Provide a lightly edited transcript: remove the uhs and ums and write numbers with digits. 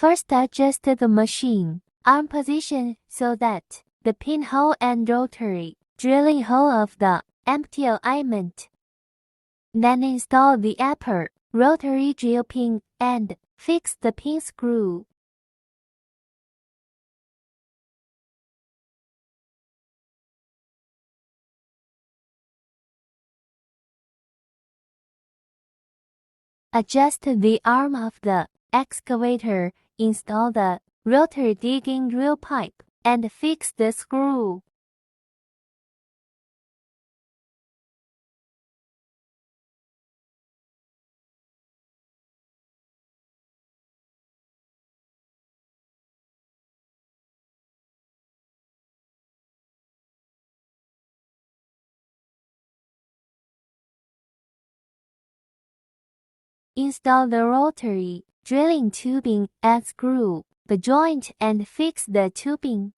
First, adjust the machine arm position so that the pinhole and rotary drilling hole of the empty alignment. Then install the upper rotary drill pin and fix the pin screw. Adjust the arm of the excavator, install the rotary digging drill pipe, and fix the screw. Install the rotary drilling tubing and screw the joint and fix the tubing.